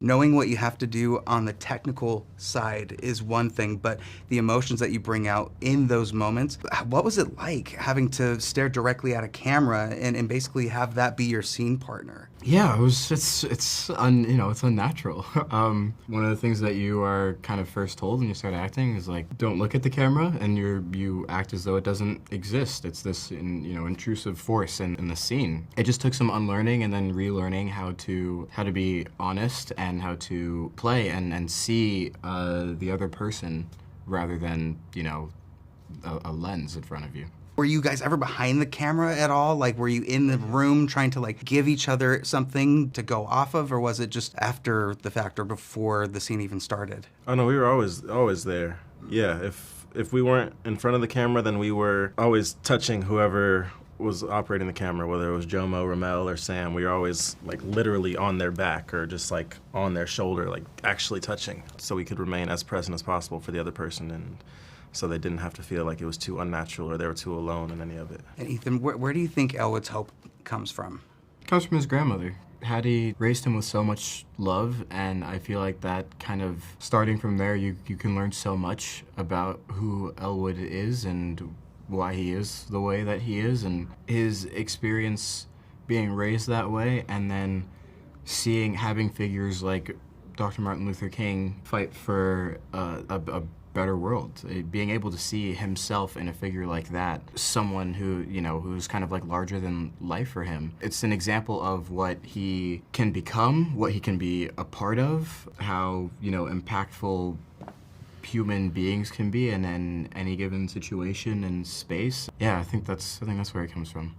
Knowing what you have to do on the technical side is one thing, but the emotions that you bring out in those moments, what was it like having to stare directly at a camera and basically have that be your scene partner? Yeah, it's unnatural. One of the things that you are kind of first told when you start acting is like, don't look at the camera, and you act as though it doesn't exist. It's this intrusive force in the scene. It just took some unlearning and then relearning how to be honest and how to play and see the other person rather than a lens in front of you. Were you guys ever behind the camera at all? Like, were you in the room trying to like give each other something to go off of, or was it just after the fact or before the scene even started? Oh no, we were always there. Yeah, if we weren't in front of the camera, then we were always touching whoever was operating the camera, whether it was Jomo, Ramel, or Sam. We were always like literally on their back or just like on their shoulder, like actually touching, so we could remain as present as possible for the other person, and so they didn't have to feel like it was too unnatural or they were too alone in any of it. And Ethan, where do you think Elwoods' hope comes from? It comes from his grandmother. Hattie raised him with so much love, and I feel like that kind of, starting from there, you can learn so much about who Elwood is and why he is the way that he is, and his experience being raised that way, and then having figures like Dr. Martin Luther King fight for a better world. Being able to see himself in a figure like that, someone who's kind of like larger than life for him. It's an example of what he can become, what he can be a part of, how, impactful human beings can be in any given situation and space. Yeah, I think that's where it comes from.